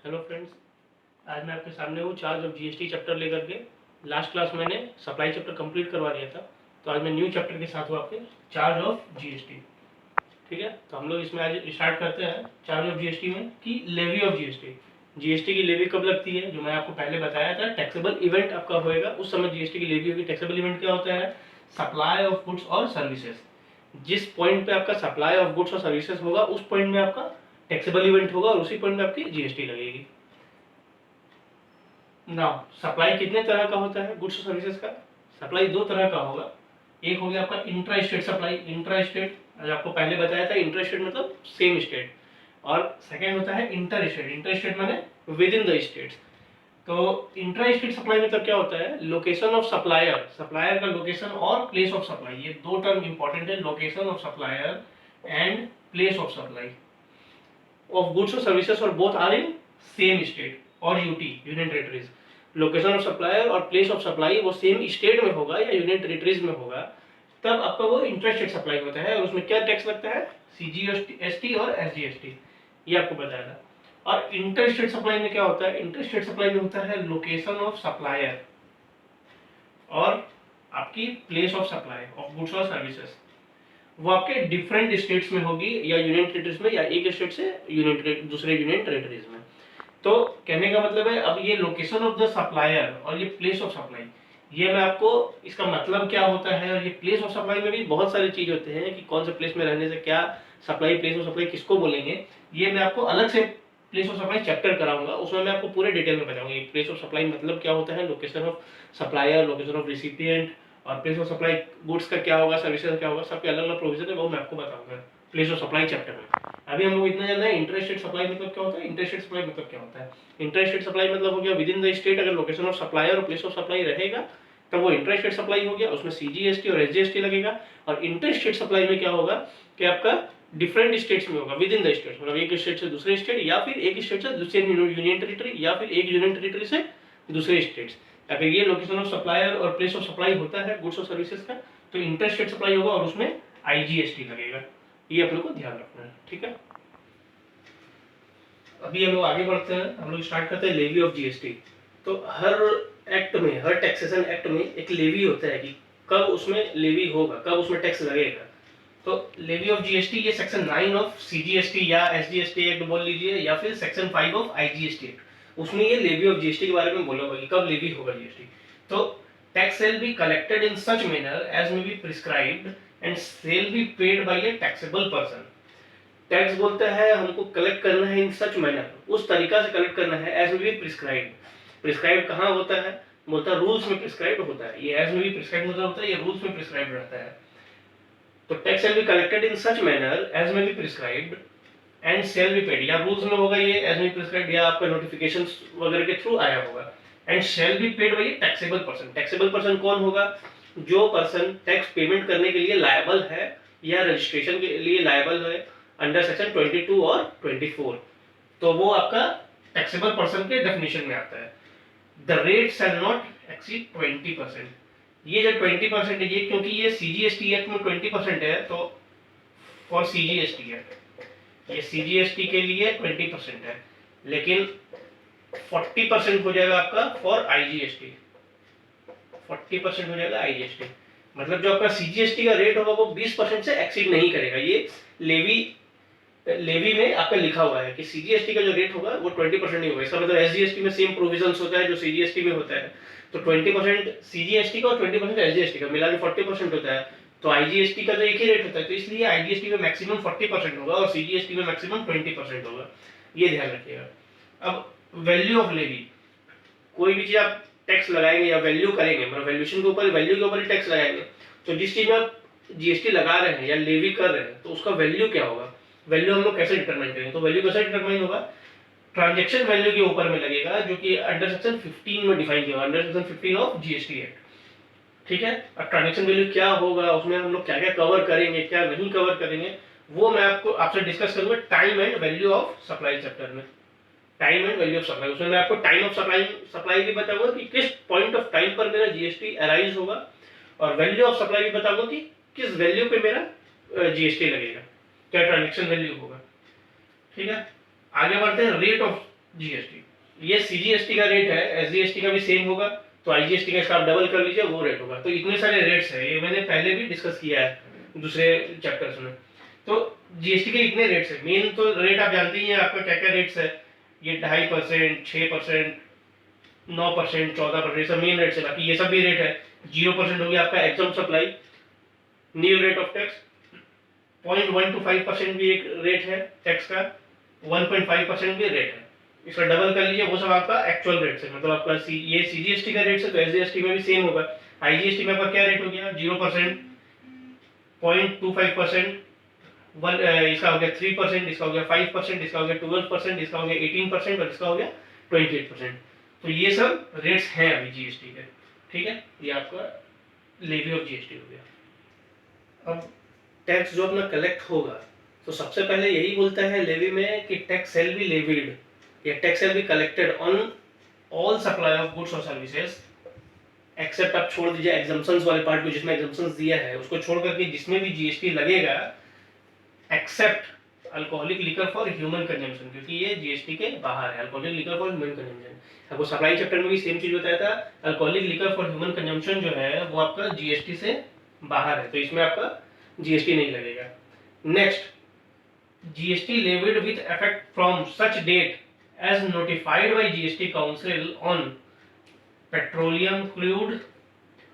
Hello friends, आज मैं आपके सामने हूँ चार्ज ऑफ जीएसटी चैप्टर लेकर के। लास्ट क्लास मैंने सप्लाई चैप्टर कंप्लीट करवा दिया था, तो आज मैं न्यू चैप्टर के साथ हूँ आपके चार्ज ऑफ जीएसटी। ठीक है, तो हम लोग इसमें आज स्टार्ट करते हैं चार्ज ऑफ जीएसटी में कि लेवी ऑफ जीएसटी। जीएसटी की लेवी कब लगती है, जो मैं आपको पहले बताया था। टैक्सेबल इवेंट आपका होएगा उस समय जीएसटी की लेवी होगी। टैक्सेबल इवेंट क्या होता है? सप्लाई ऑफ गुड्स और सर्विसेज। जिस पॉइंट पे आपका सप्लाई ऑफ गुड्स और सर्विसेज होगा उस पॉइंट में आपका टैक्सेबल इवेंट होगा और उसी पॉइंट में आपकी जीएसटी लगेगी। नाउ सप्लाई कितने तरह का होता है गुड्स और सर्विसेज का? सप्लाई दो तरह का होगा। एक हो गया आपका intra state supply. Intra state आपको पहले बताया था, इंट्रा स्टेट मतलब सेम स्टेट। और सेकेंड होता है इंटर स्टेट। इंटर स्टेट माने विद इन द स्टेट्स। तो इंट्रा स्टेट सप्लाई में तब क्या होता है? लोकेशन ऑफ सप्लायर, सप्लायर का लोकेशन और प्लेस ऑफ सप्लाई, ये दो टर्म इंपॉर्टेंट है। Location of supplier and place of supply of goods or services or both are in same state और UT union territories. Location of supplier और place of supply वो same state में होगा या union territories में होगा, तब आपका वो इंट्रास्टेट सप्लाई होता है। और उसमें क्या टैक्स लगता है? सीजीएसटी और एसजीएसटी, ये आपको बताया था। और इंटरस्टेट सप्लाई में क्या होता है? इंटरस्टेट सप्लाई में होता है लोकेशन ऑफ सप्लायर और आपकी place of supply of goods और सर्विसेज, वो आपके डिफरेंट स्टेट्स में होगी या यूनियन टेरिटरीज में, या एक स्टेट से दूसरे यूनियन टेरिटरीज में। तो कहने का मतलब है, अब ये लोकेशन ऑफ द सप्लायर और ये प्लेस ऑफ सप्लाई, ये मैं आपको इसका मतलब क्या होता है। और ये प्लेस ऑफ सप्लाई में भी बहुत सारी चीज होते हैं कि कौन से प्लेस में रहने से क्या सप्लाई, प्लेस ऑफ सप्लाई किसको बोलेंगे, ये मैं आपको अलग से प्लेस ऑफ सप्लाई चैप्टर कराऊंगा, उसमें मैं आपको पूरे डिटेल में बताऊंगा प्लेस ऑफ सप्लाई मतलब क्या होता है, location of supplier, location of recipient, और प्लेस ऑफ सप्लाई गुड्स का क्या होगा, सर्विसेज का क्या होगा, सबके अलग अलग प्रोविजन है, वो मैं आपको बताऊंगा प्लेस ऑफ सप्लाई चैप्टर में। अभी हम लोग इतना जानना है इंटरस्टेट सप्लाई मतलब क्या होता है। इंटरस्टेट सप्लाई मतलब क्या होता है? इंटरस्टेट सप्लाई मतलब हो गया विद इन द स्टेट, अगर लोकेशन ऑफ सप्लायर और प्लेस ऑफ सप्लाई रहेगा तब वो इंटरस्टेट सप्लाई हो गया, उसमें सीजीएसटी और एसजीएसटी लगेगा। और इंटरस्टेट सप्लाई में क्या होगा कि आपका डिफरेंट स्टेट्स में होगा, विद इन द स्टेट, मतलब एक स्टेट से दूसरे स्टेट, या फिर एक स्टेट से दूसरे यूनियन टेरिटरी, या फिर एक यूनियन टेरिटरी से दूसरे स्टेट्स। या फिर ये लोकेशन ऑफ सप्लायर और प्लेस ऑफ सप्लाई होता है गुड्स और सर्विसेज का, तो इंटरस्टेट सप्लाई होगा और उसमें आईजीएसटी लगेगा। ये आप लोग को ध्यान रखना है, ठीक है। अभी हम लोग आगे बढ़ते हैं, हम लोग स्टार्ट करते हैं लेवी ऑफ जीएसटी। तो हर एक्ट में, हर टैक्सेशन एक्ट में एक लेवी होता है कि कब उसमें लेवी होगा, कब उसमें टैक्स लगेगा। तो लेवी ऑफ जीएसटी ये सेक्शन 9 ऑफ सीजीएसटी या एसजीएसटी एक्ट बोल लीजिए, या फिर सेक्शन 5 ऑफ आईजीएसटी एक्ट, उसमें ये लेवी ऑफ जीएसटी के बारे में बोला होगा कि कब लेवी होगा जीएसटी। तो tax shall be collected in such manner as may be prescribed and shall be paid by a taxable person. Tax बोलता है हमको कलेक्ट करना है इन सच मैनर, उस तरीका से कलेक्ट करना है as may be prescribed. Prescribe कहाँ होता है? बोलता है रूल्स में प्रिस्क्राइब होता है। ये एज मे बी प्रिस्क्राइब मतलब होता है ये रूल्स में प्रिस्क्राइब रहता है। तो tax shall be collected in such manner as may be prescribed and shall be paid, या रूल्स में होगा ये एज मे बी प्रिस्क्राइब्ड, या आपका नोटिफिकेशंस वगैरह के थ्रू आया होगा। And shall be paid bye taxable person. Taxable person कौन होगा? जो पर्सन टैक्स पेमेंट करने के लिए लायबल है या रजिस्ट्रेशन के लिए लायबल है अंडर सेक्शन 22 और 24, तो वो आपका टैक्सेबल पर्सन के डेफिनेशन में आता है। The rate shall not exceed 20%। ये जो 20% है, ये क्योंकि ये सीजीएसटी एक्ट में 20% है, तो फॉर सीजीएसटी है, ये सीजीएसटी के लिए 20% है, लेकिन 40% हो जाएगा आपका फॉर आईजीएसटी। 40% हो जाएगा आईजीएसटी, मतलब जो आपका सीजीएसटी का रेट होगा वो 20% से एक्सीड नहीं करेगा। ये लेवी में आपका लिखा हुआ है कि सीजीएसटी का जो रेट होगा वो 20% नहीं होगा। इसका मतलब एसजीएसटी में सेम प्रोविजंस होता है जो सीजीएसटी में होता है, तो 20% सीजीएसटी का और 20% एसजीएसटी का मिला के 40% होता है। तो आईजीएसटी का तो एक ही रेट होता है, तो इसलिए आईजीएसटी में मैक्सिमम 40% होगा और सीजीएसटी में मैक्सिमम 20% होगा, ये ध्यान रखिएगा। अब वैल्यू ऑफ लेवी, कोई भी चीज आप टैक्स लगाएंगे या वैल्यू करेंगे, मतलब वैल्यूएशन के ऊपर, वैल्यू के ऊपर ही टैक्स लगाएंगे, तो जिस चीज में आप जीएसटी लगा रहे हैं या लेवी कर रहे हैं तो उसका वैल्यू क्या होगा, वैल्यू हम लोग कैसे डिटरमाइन करेंगे। तो वैल्यू कैसे डिटरमाइन होगा? ट्रांजैक्शन वैल्यू के ऊपर में लगेगा, जो कि अंडर सेक्शन 15 में डिफाइन किया हुआ, under section 15 of GST act, ठीक है। अब ट्रांजैक्शन वैल्यू क्या होगा, उसमें हम लोग क्या क्या कवर करेंगे, क्या नहीं कवर करेंगे, वो मैं आपको आपसे डिस्कस करूंगा time and value of supply chapter में। Time and value of supply, उसमें मैं आपको टाइम ऑफ सप्लाई भी बताऊंगा कि किस पॉइंट ऑफ टाइम पर मेरा जीएसटी अराइज होगा, और वैल्यू ऑफ सप्लाई भी बताऊंगा कि किस वैल्यू पे मेरा जीएसटी लगेगा, क्या ट्रांजैक्शन वैल्यू होगा, ठीक है। आगे बढ़ते हैं रेट ऑफ जीएसटी, ये सीजीएसटी का रेट है, एसजीएसटी का भी सेम होगा, तो आईजीएसटी का इसका आप डबल कर लीजिए, वो रेट होगा। तो इतने सारे रेट्स है, ये मैंने पहले भी डिस्कस किया है दूसरे चैप्टर्स में। तो जीएसटी के इतने रेट्स है, मेन तो रेट आप जानते ही हैं आपका क्या क्या रेट्स है, ये 2.5%, 6%, 9%, 14%, सब मेन रेट्स है। बाकी ये सब भी रेट है। 0% हो गया आपका exempt supply, nil rate of tax. 0.125% भी एक रेट है टैक्स का, 1.5% भी रेट है। इसका डबल कर लीजिए, वो सब आपका एक्चुअल रेट है, मतलब आपका ये सीजीएसटी का रेट है, तो एसजीएसटी में भी सेम होगा। आईजीएसटी में आपका क्या रेट हो गया, 0%, 0.25%, इसका हो गया 3%, इसका हो गया 5%, इसका हो गया 12%, इसका हो गया 18% और इसका हो गया 28%। तो ये सब रेट्स हैं अभी जीएसटी के, ठीक है। ये आपका लेवी ऑफ जीएसटी हो गया। अब टैक्स जो अपना कलेक्ट होगा, तो सबसे पहले यही बोलता है लेवी में कि टैक्स शैल बी लेवीड या tax shall be collected on all supply of goods और सर्विसेज, एक्सेप्ट आप छोड़ दीजिए एग्जम्पशंस वाले पार्ट को, जिसमें एग्जम्पशंस दिया है उसको छोड़ करके जिसमें भी जीएसटी लगेगा, except alcoholic liquor for human consumption, क्योंकि ये जीएसटी के बाहर है। Alcoholic liquor for human consumption, आपको सप्लाई चैप्टर में भी सेम चीज बताया था। Alcoholic liquor for human consumption जो है वो आपका जीएसटी से बाहर है, तो इसमें आपका जीएसटी नहीं लगेगा। Next, GST levied with effect from such date as notified by GST council on petroleum, crude,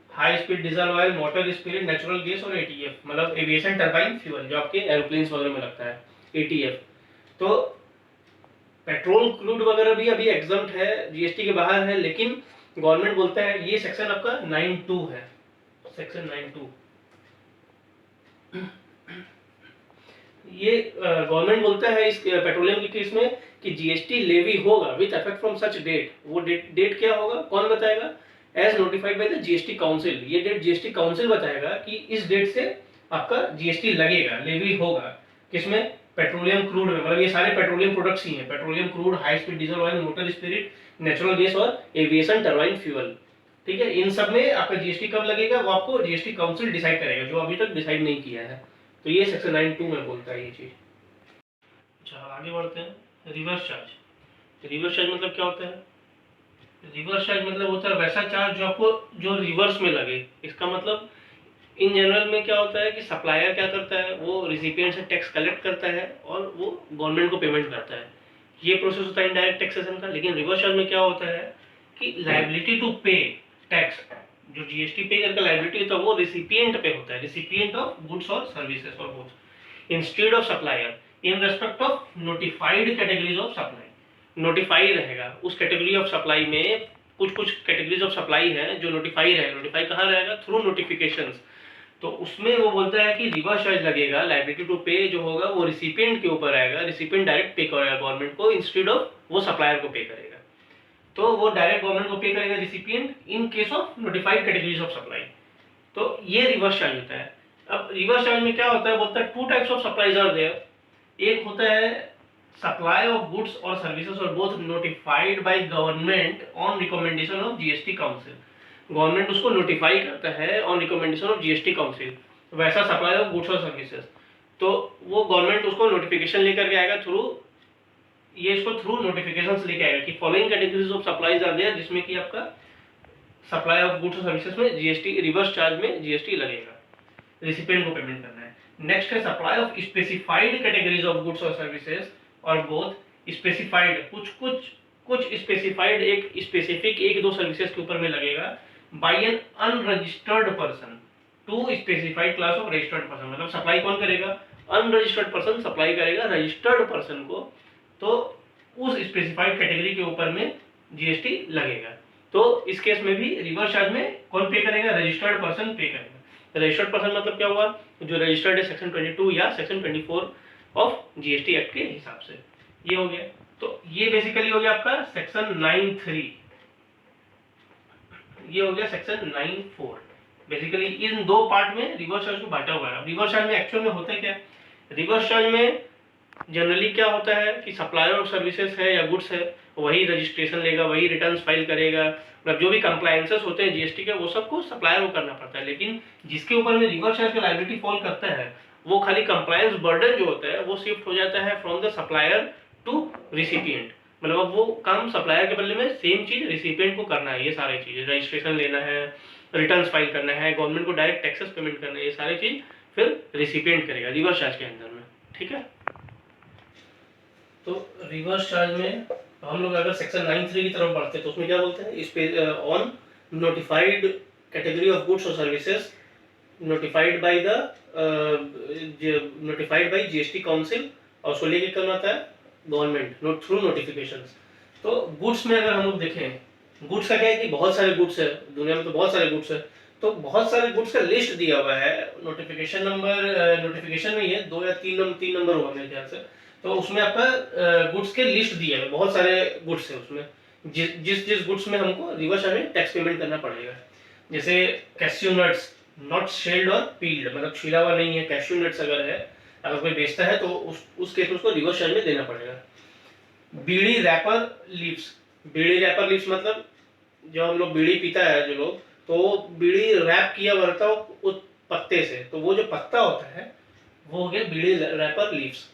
high speed diesel oil, motor spirit, natural gas और एटीएफ, मतलब एविएशन टरबाइन फ्यूल जो आपके एरोप्लेन्स वगैरह में लगता है, एटीएफ। तो पेट्रोल, क्रूड वगैरह भी अभी एग्जम्प्ट है, जीएसटी के बाहर है, लेकिन गवर्नमेंट बोलता है, ये सेक्शन आपका 9(2) है, सेक्शन 9(2). ये गवर्नमेंट बोलता है इस पेट्रोलियम के केस में कि जीएसटी लेवी होगा with effect from such date. वो डेट क्या होगा, कौन बताएगा, as notified by the GST council. ये डेट जीएसटी काउंसिल बताएगा कि इस डेट से आपका जीएसटी लगेगा, लेवी होगा, किसमें, पेट्रोलियम, क्रूड में, मतलब ये सारे पेट्रोलियम प्रोडक्ट्स ही हैं, petroleum, crude, high speed diesel oil, motor spirit, natural gas और एविएशन टरबाइन फ्यूल, ठीक है। इन सब में आपका जीएसटी कब लगेगा वो आपको जीएसटी काउंसिल डिसाइड करेगा, जो अभी तक डिसाइड नहीं किया है। तो ये सेक्शन 9(2) में बोलता है ये चीज। अच्छा, आगे बढ़ते हैं। रिवर्स चार्ज, रिवर्स चार्ज मतलब क्या होता है, रिवर्स चार्ज मतलब होता है वैसा चार्ज जो आपको जो रिवर्स में लगे। इसका मतलब इन जनरल में क्या होता है कि सप्लायर क्या करता है, वो रिसिपिएंट से टैक्स कलेक्ट करता है और वो गवर्नमेंट को पेमेंट करता है, ये प्रोसेस होता है इनडायरेक्ट टैक्सेशन का। लेकिन रिवर्स चार्ज में क्या होता है कि लायबिलिटी टू पे टैक्स, जो जीएसटी पे करके लायबिलिटी होता है वो रिसिपिएंट पे होता है, रिसिपिएंट ऑफ गुड्स और सर्विसेज और goods, instead of supplier in respect of notified categories of supply. Notify रहेगा उस कैटेगरी ऑफ सप्लाई में, कुछ कुछ कैटेगरीज ऑफ सप्लाई है जो नोटिफाई रहेगा। नोटिफाई कहाँ रहेगा, थ्रू नोटिफिकेशंस। तो उसमें वो बोलता है कि रिवर्स चार्ज लगेगा, लायबिलिटी टू पे जो होगा वो रिसिपिएंट के ऊपर आएगा, रिसिपिएंट डायरेक्ट पे करेगा गवर्नमेंट को, इंस्टेड ऑफ वो सप्लायर को पे करेगा। तो वो डायरेक्ट गवर्नमेंट को पे करेगा recipient in case of notified categories of supply. तो ये रिवर्स चार्ज होता है। अब रिवर्स चार्ज में क्या होता है, बोलता है 2 types of supplies are there. एक होता है सप्लाई ऑफ गुड्स और सर्विसेज और both notified by government on recommendation of GST council. Government उसको नोटिफाई करता है on recommendation of GST council, वैसा सप्लाई ऑफ गुड्स और सर्विसेज। तो वो गवर्नमेंट उसको नोटिफिकेशन लेकर के आएगा थ्रू, ये इसको थ्रू नोटिफिकेशंस लेके आएगा कि following categories of supplies are there, जिसमें कि आपका सप्लाई ऑफ गुड्स और सर्विसेज में जीएसटी, रिवर्स चार्ज में जीएसटी लगेगा, रिसिपिएंट को पेमेंट करना है। नेक्स्ट है supply of specified categories of goods और सर्विसेज और बोथ स्पेसिफाइड, कुछ स्पेसिफाइड, एक स्पेसिफिक 1-2 सर्विसेज के ऊपर में लगेगा, by an unregistered person to specified class of registered person. मतलब सप्लाई कौन करेगा, अनरजिस्टर्ड पर्सन सप्लाई करेगा रजिस्टर्ड पर्सन को, तो उस स्पेसिफाइड कैटेगरी के ऊपर में जीएसटी लगेगा। तो इस केस में भी रिवर्स चार्ज में कौन पे करेगा, रजिस्टर्ड पर्सन पे करेगा। रजिस्टर्ड पर्सन मतलब क्या हुआ, जो रजिस्टर्ड है सेक्शन 22 या सेक्शन 24 ऑफ जीएसटी एक्ट के हिसाब से। ये हो गया। तो ये बेसिकली हो गया आपका सेक्शन 9(3), ये हो गया सेक्शन 9(4). बेसिकली इन 2 पार्ट में रिवर्स चार्ज को बांटा हुआ है। रिवर्स चार्ज में एक्चुअल में होता है क्या, रिवर्स चार्ज में जनरली क्या होता है कि सप्लायर ऑफ सर्विसेज है या गुड्स है, वही रजिस्ट्रेशन लेगा, वही रिटर्न्स फाइल करेगा, मतलब जो भी कंप्लायंसेस होते हैं जीएसटी के वो सबको सप्लायर को करना पड़ता है। लेकिन जिसके ऊपर में रिवर्स चार्ज का लायबिलिटी फॉल करता है, वो खाली कंप्लायंस बर्डन जो होता है वो शिफ्ट हो जाता है from the supplier to recipient. मतलब अब वो काम सप्लायर के बदले में सेम चीज़ रिसिपिएंट को करना है। ये सारी चीज़ें, रजिस्ट्रेशन लेना है, रिटर्न्स फाइल करना है, गवर्नमेंट को डायरेक्ट टैक्सेस पेमेंट करना है, ये सारी चीज़ फिर रिसिपिएंट करेगा रिवर्स चार्ज के अंदर में। ठीक है, तो रिवर्स चार्ज में हम लोग अगर सेक्शन 9(3) की तरफ बढ़ते हैं तो उसमें क्या बोलते हैं, इस पे on notified category of goods और services notified by GST council, और उसको लेके करना होता है गवर्नमेंट नोट थ्रू नोटिफिकेशंस। तो गुड्स में अगर हम लोग देखें, गुड्स का क्या है कि बहुत सारे गुड्स है दुनिया में, तो बहुत सारे गुड्स है, तो बहुत सारे गुड्स का लिस्ट दिया हुआ है। नोटिफिकेशन नंबर, नोटिफिकेशन में ही है 2 या 3 नंबर होगा मेरे ख्याल से। तो उसमें आपका गुड्स के लिस्ट दिए हुए, बहुत सारे गुड्स है उसमें, जिस जिस गुड्स में हमको रिवर्स में टैक्स पेमेंट करना पड़ेगा। जैसे कैश्यू नट्स नॉट शेल्ड और पील्ड, मतलब छीला हुआ नहीं है, कैश्यू नट्स अगर है, अगर कोई बेचता है तो उस केस में उसको रिवर्स चार्ज में देना पड़ेगा। बीड़ी रैपर लीव्स, बीड़ी रैपर लीव्स मतलब जो हम लोग बीड़ी पीता है जो लोग, तो बीड़ी रैप किया हुआ रहता है उस पत्ते से, तो वो जो पत्ता होता है वो हो गया bidi wrapper leaves.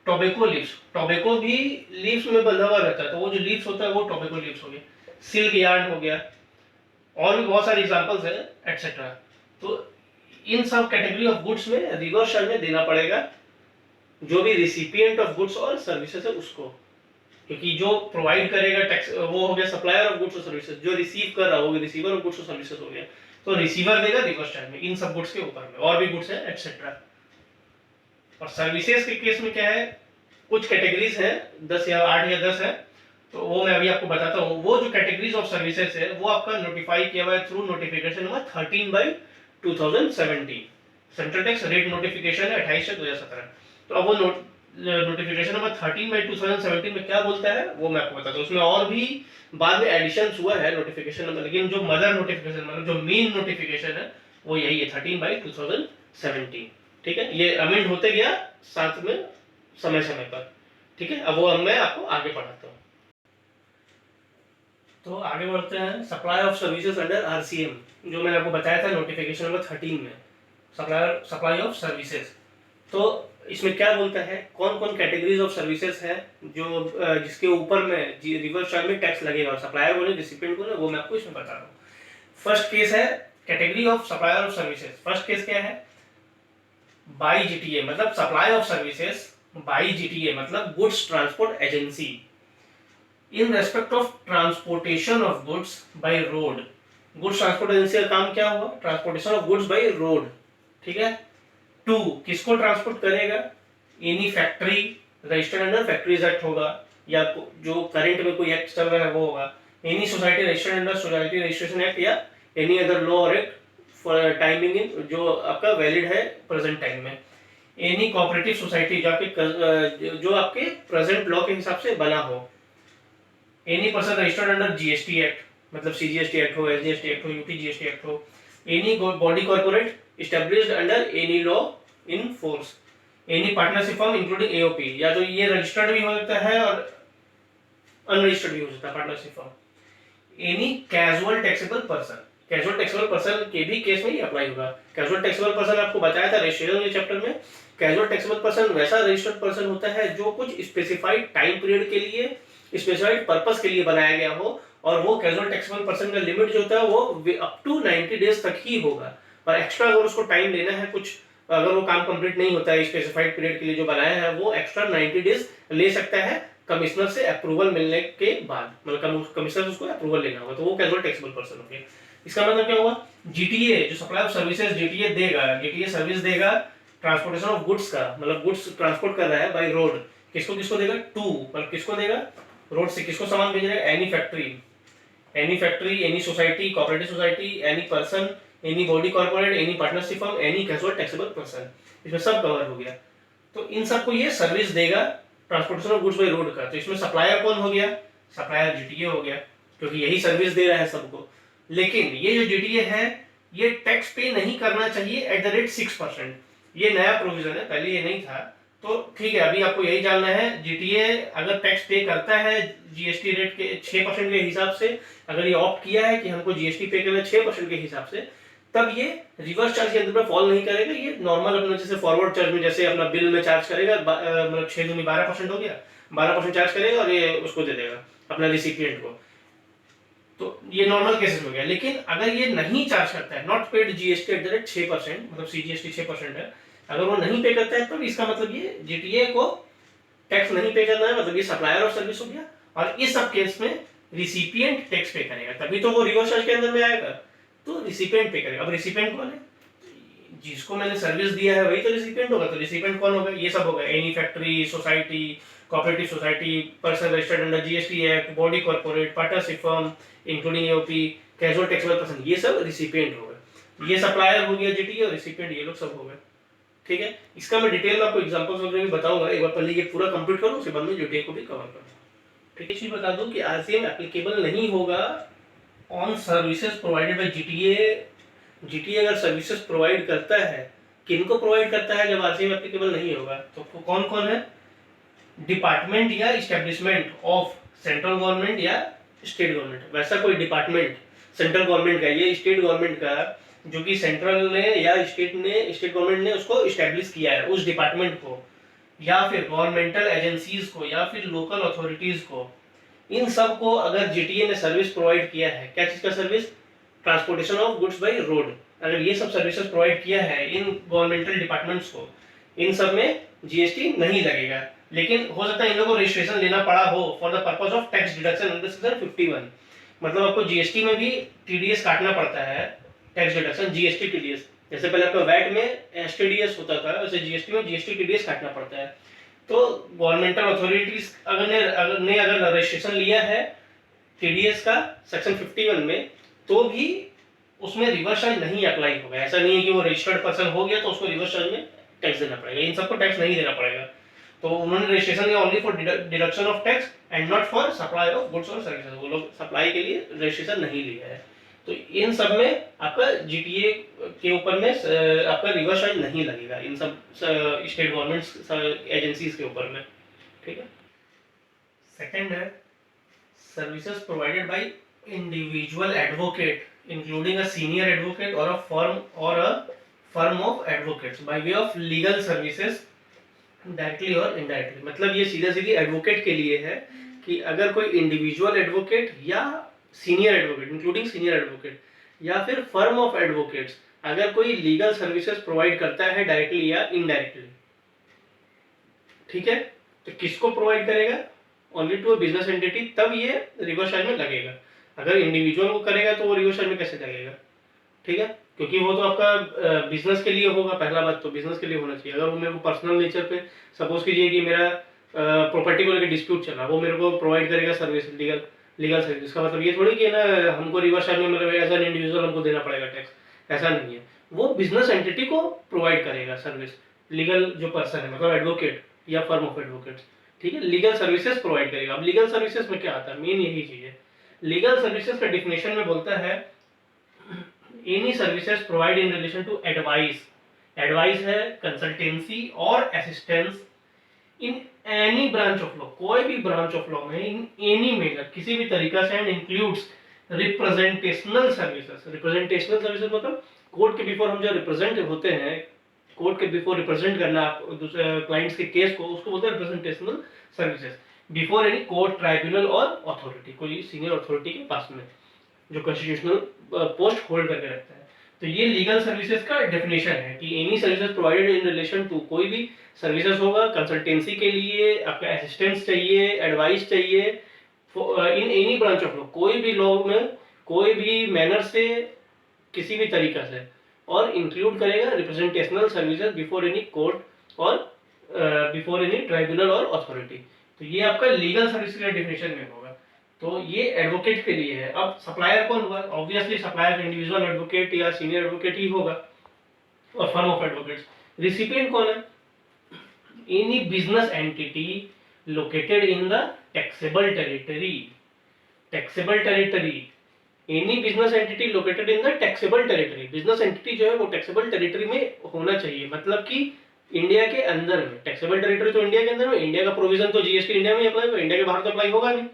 Tobacco leaves, tobacco भी लीव्स में बंधा हुआ रहता है, तो वो जो लीव्स होता है वो टोबैको लीव्स हो गया। सिल्क यार्न हो गया, और भी बहुत सारे एग्जांपल्स हैं एटसेट्रा। तो इन सब कैटेगरी ऑफ गुड्स में रिवर्स चार्ज में देना पड़ेगा जो भी रिसिपिएंट ऑफ गुड्स और सर्विसेज है उसको, क्योंकि जो प्रोवाइड करेगा टैक्स वो हो गया सप्लायर ऑफ गुड्स और सर्विसेज, जो रिसीव कर रहा होगा रिसीवर ऑफ गुड्स और सर्विसेज हो गया, तो रिसीवर देगा रिवर्स चार्ज में इन सब गुड्स के ऊपर में, और भी गुड्स है एटसेट्रा। और सर्विसेज के केस में क्या है, कुछ कैटेगरीज है 10 या 8 या 10 है, तो वो मैं अभी आपको बताता हूँ। वो जो कैटेगरीज ऑफ सर्विसेज है वो आपका नोटिफाई किया हुआ है through notification number 13/2017, central tax rate notification है 28/2017। तो अब वो नोटिफिकेशन नंबर 13/2017 में क्या बोलता है वो मैं आपको बताता हूँ। उसमें और भी बाद में एडिशन हुआ है नोटिफिकेशन नंबर, लेकिन जो मदर नोटिफिकेशन मतलब जो मेन नोटिफिकेशन है वो यही है 13/2017। ठीक है, ये अमेंड होते गया साथ में समय समय पर। ठीक है, अब वो मैं आपको आगे पढ़ाता हूँ। तो आगे बढ़ते हैं, supply of services under RCM, जो मैंने आपको बताया था नोटिफिकेशन नंबर 13 में, सप्लाई ऑफ सर्विसेज। तो इसमें क्या बोलता है, कौन कौन कैटेगरीज ऑफ सर्विसेज है जो जिसके ऊपर में रिवर्स चार्ज में टैक्स लगेगा, और सप्लायर बोले रिसिपिएंट बोले, वो मैं आपको इसमें बता रहा हूँ। फर्स्ट केस है category of supplier of services. First case क्या है, बाई जीटीए, मतलब supply of services by GTA मतलब goods transport agency in respect of transportation of goods by road. Goods transport agency का काम क्या हुआ, transportation of goods by road. ठीक है, टू किसको ट्रांसपोर्ट करेगा, any factory registered under factories act होगा, या जो करंट में कोई एक्ट चल रहा है वो होगा, any society registered under society registration act, या एनी अदर लॉ और एक्ट फॉर टाइमिंग इन जो आपका वैलिड है प्रेजेंट टाइम में, एनी कोऑपरेटिव सोसाइटी जो आपके प्रेजेंट लॉ के हिसाब से बना हो, any person registered under GST act मतलब सीजीएसटी एक्ट हो, एसजीएसटी एक्ट हो, यूटी जीएसटी एक्ट हो, any body corporate established under any law in force, any partnership firm including AOP, या जो ये रजिस्टर्ड भी हो सकता है और अनरजिस्टर्ड भी हो सकता है partnership firm, any casual taxable person, casual taxable person के भी केस में ही अप्लाई होगा। कैजुअल टैक्सेबल पर्सन आपको बताया था रजिस्ट्रेशन के चैप्टर में, कैजुअल टैक्सेबल पर्सन वैसा रजिस्टर्ड पर्सन होता है जो कुछ स्पेसिफाइड टाइम पीरियड के लिए स्पेसिफाइड पर्पस के लिए बनाया गया हो, और वो कैजुअल टैक्सेबल पर्सन का लिमिट जो होता है वो अप टू 90 डेज तक ही होगा, और एक्स्ट्रा अगर उसको टाइम लेना है कुछ, अगर वो काम कंप्लीट नहीं होता है स्पेसिफाइड पीरियड के लिए जो बनाया है, वो एक्स्ट्रा 90 डेज ले सकता है कमिश्नर से अप्रूवल मिलने के बाद, मतलब कमिश्नर से उसको अप्रूवल लेना होगा, तो वो कैजुअल टैक्सेबल पर्सन हो गया। इसका मतलब क्या हुआ, जीटीए जो सप्लाई ऑफ सर्विसेज जीटीए देगा, जीटीए सर्विस देगा ट्रांसपोर्टेशन ऑफ गुड्स का, मतलब गुड्स ट्रांसपोर्ट कर रहा है बाय रोड, किसको किसको देगा, टू मतलब किसको देगा, रोड से किसको सामान भेज रहा है, any factory, any society, cooperative society, any person, any body corporate, any partnership firm, any casual taxable person, इसमें सब कवर हो गया। तो इन सबको ये सर्विस देगा transportation of goods by road का। तो इसमें सप्लायर कौन हो गया, सप्लायर जीटीए हो गया, क्योंकि यही सर्विस दे रहा है सबको। लेकिन ये जो जीटीए है ये टैक्स पे नहीं करना चाहिए एट द रेट 6%, ये नया प्रोविजन है, पहले ये नहीं था। तो ठीक है, अभी आपको यही जानना है, जीटीए अगर टैक्स पे करता है जीएसटी रेट के 6% के हिसाब से, अगर ये ऑप्ट किया है कि हमको जीएसटी पे करना 6% के हिसाब से, तब ये रिवर्स चार्ज के अंदर में फॉल नहीं करेगा, ये नॉर्मल अपना जैसे फॉरवर्ड चार्ज में जैसे अपना बिल में चार्ज करेगा, मतलब 6 दूनी 12% हो गया, 12% चार्ज करेगा और ये उसको दे देगा अपना रिसिपिएंट को। तो ये नॉर्मल केसेस हो गया। लेकिन अगर ये नहीं चार्ज करता है, not paid GST at the rate 6%, मतलब सीजीएसटी 6% है, अगर वो नहीं पे करता है तो इसका मतलब ये जीटीए को टैक्स नहीं पे करना है, मतलब ये सप्लायर ऑफ सर्विस हो गया। और इस सब केस में रिसिपिएंट टैक्स पे करेगा, तभी तो वो रिवर्स चार्ज के अंदर में आएगा। तो रिसिपिएंट पे करेगा। अब रिसिपिएंट कौन है? जिसको मैंने सर्विस दिया है वही तो रिसिपिएंट होगा। तो रिसिपिएंट कौन होगा? ये सब होगा, any factory, society, cooperative society, person registered under GST act, body corporate, partnership firm including AOP, casual taxable person, ये सब रिसिपिएंट होगा। ये सप्लायर हो गया जीटीए, और रिसिपिएंट ये लोग सब हो गए। ठीक है, इसका मैं डिटेल में आपको एग्जांपल्स वगैरह भी बताऊंगा। एक बार पहले ये पूरा कंप्लीट करो, उसके बाद में जीटीए को भी कवर करूंगा। ठीक है, चीज बता दूं कि आरसीएम एप्लीकेबल नहीं होगा on services provided bye GTA. GTA अगर सर्विसेज प्रोवाइड करता है, किनको प्रोवाइड करता है जब आरसीएम एप्लीकेबल नहीं होगा? तो कौन कौन है? डिपार्टमेंट या इस्टेब्लिशमेंट ऑफ सेंट्रल गवर्नमेंट या स्टेट गवर्नमेंट। वैसा कोई डिपार्टमेंट सेंट्रल गवर्नमेंट का, ये स्टेट गवर्नमेंट का, जो कि सेंट्रल ने या स्टेट गवर्नमेंट ने उसको इस्टेब्लिश किया है, उस डिपार्टमेंट को, या फिर गवर्नमेंटल एजेंसीज को, या फिर लोकल अथॉरिटीज को, इन सब को अगर जीटीए ने सर्विस प्रोवाइड किया है, क्या चीज का service? Transportation of goods by road. अगर ये सब सर्विसेज प्रोवाइड किया है इन गवर्नमेंटल डिपार्टमेंट्स को, इन सब में जीएसटी नहीं लगेगा। लेकिन हो सकता है इन लोगों को रजिस्ट्रेशन लेना पड़ा हो for the purpose of tax deduction under section 51। मतलब आपको जीएसटी में भी टीडीएस काटना पड़ता है, टैक्स डिडक्शन, जीएसटी टीडीएस। जैसे पहले आपका वैट में एसटीडीएस होता था, वैसे जीएसटी में जीएसटी टीडीएस काटना पड़ता है। तो गवर्नमेंटल अथॉरिटीज अगर रजिस्ट्रेशन लिया है टीडीएस का सेक्शन 51 में, तो भी उसमें रिवर्स चार्ज नहीं अप्लाई होगा। ऐसा नहीं है कि वो रजिस्टर्ड पर्सन हो गया तो उसको रिवर्स चार्ज में टैक्स देना पड़ेगा, इन सबको टैक्स नहीं देना पड़ेगा। तो उन्होंने रजिस्ट्रेशन लिया only for deduction of tax and not for supply of goods और सर्विसेज। वो लोग सप्लाई के लिए रजिस्ट्रेशन नहीं लिया है। तो इन सब में आपका जीटीए के ऊपर में आपका रिवर्स चार्ज नहीं लगेगा, इन सब स्टेट गवर्नमेंट एजेंसीज के ऊपर में। ठीक है। सेकंड है services provided by individual advocate including a senior advocate और a firm of advocates by way of legal services directly और इनडायरेक्टली। मतलब ये सीधा सीधी एडवोकेट के लिए है कि अगर कोई इंडिविजुअल एडवोकेट या senior advocate including senior advocate या फिर फर्म ऑफ एडवोकेट्स अगर कोई लीगल सर्विसेज प्रोवाइड करता है डायरेक्टली या इनडायरेक्टली, ठीक है, तो किसको प्रोवाइड करेगा? Only to a business entity, तब ये रिवर्स चार्ज में लगेगा। अगर इंडिविजुअल को करेगा तो वो रिवर्स चार्ज में कैसे लगेगा? ठीक है, क्योंकि वो तो आपका बिजनेस के लिए होगा। पहला बात तो बिजनेस के लिए होना चाहिए। अगर वो मेरे को पर्सनल नेचर पे, सपोज कीजिए कि मेरा प्रॉपर्टी को लेकर डिस्प्यूट चल रहा है, वो मेरे को प्रोवाइड करेगा सर्विस, लीगल सर्विस का मतलब ये थोड़ी कि ना हमको रिवर्स चार्ज में मतलब एज एन इंडिविजुअल हमको देना पड़ेगा टैक्स, ऐसा नहीं है। वो बिजनेस एंटिटी को प्रोवाइड करेगा सर्विस, लीगल जो पर्सन है मतलब एडवोकेट या फर्म ऑफ एडवोकेट्स, ठीक है, लीगल सर्विसेज प्रोवाइड करेगा। अब लीगल सर्विसेज में क्या आता है? मेन यही चीज है। लीगल सर्विसेज का डिफिनेशन में बोलता है any services provide in relation to advice, advice है कंसल्टेंसी और assistance in any branch of law, कोई भी ब्रांच ऑफ लॉ में, इन एनी मेजर, किसी भी तरीका से, and includes representational services. Representational services मतलब कोर्ट के बिफोर हम जो रिप्रेजेंट होते हैं, कोर्ट के बिफोर रिप्रेजेंट करना आप दूसरे क्लाइंट्स के केस को, उसको बोलते हैं representational services before any court, tribunal और अथॉरिटी, कोई सीनियर अथॉरिटी के पास में जो कॉन्स्टिट्यूशनल पोस्ट होल्ड करके रखता है। तो ये लीगल सर्विसेज का डेफिनेशन है कि any services provided in relation to, कोई भी सर्विसेज होगा कंसल्टेंसी के लिए, आपका असिस्टेंस चाहिए, एडवाइस चाहिए इन एनी ब्रांच ऑफ लॉ, कोई भी लॉ में कोई भी मैनर से, किसी भी तरीका से, और इंक्लूड करेगा representational services before any court और बिफोर एनी ट्राइब्यूनल और अथॉरिटी। तो ये आपका लीगल सर्विस का डेफिनेशन में होगा। तो ये एडवोकेट के लिए है। अब सप्लायर कौन हुआ? ऑब्वियसली सप्लायर इंडिविजुअल एडवोकेट या सीनियर एडवोकेट ही होगा और फर्म ऑफ एडवोकेट्स। रिसिपिएंट कौन है? Any business entity located in the taxable territory, taxable territory, any business entity located in the taxable territory. Business entity जो है वो टैक्सेबल टेरिटरी में होना चाहिए, मतलब कि इंडिया के अंदर में। टैक्सेबल टेरिटरी तो इंडिया के अंदर में, इंडिया का प्रोविजन तो जीएसटी इंडिया में अप्लाई होगा, इंडिया के बाहर तो अप्लाई होगा नहीं।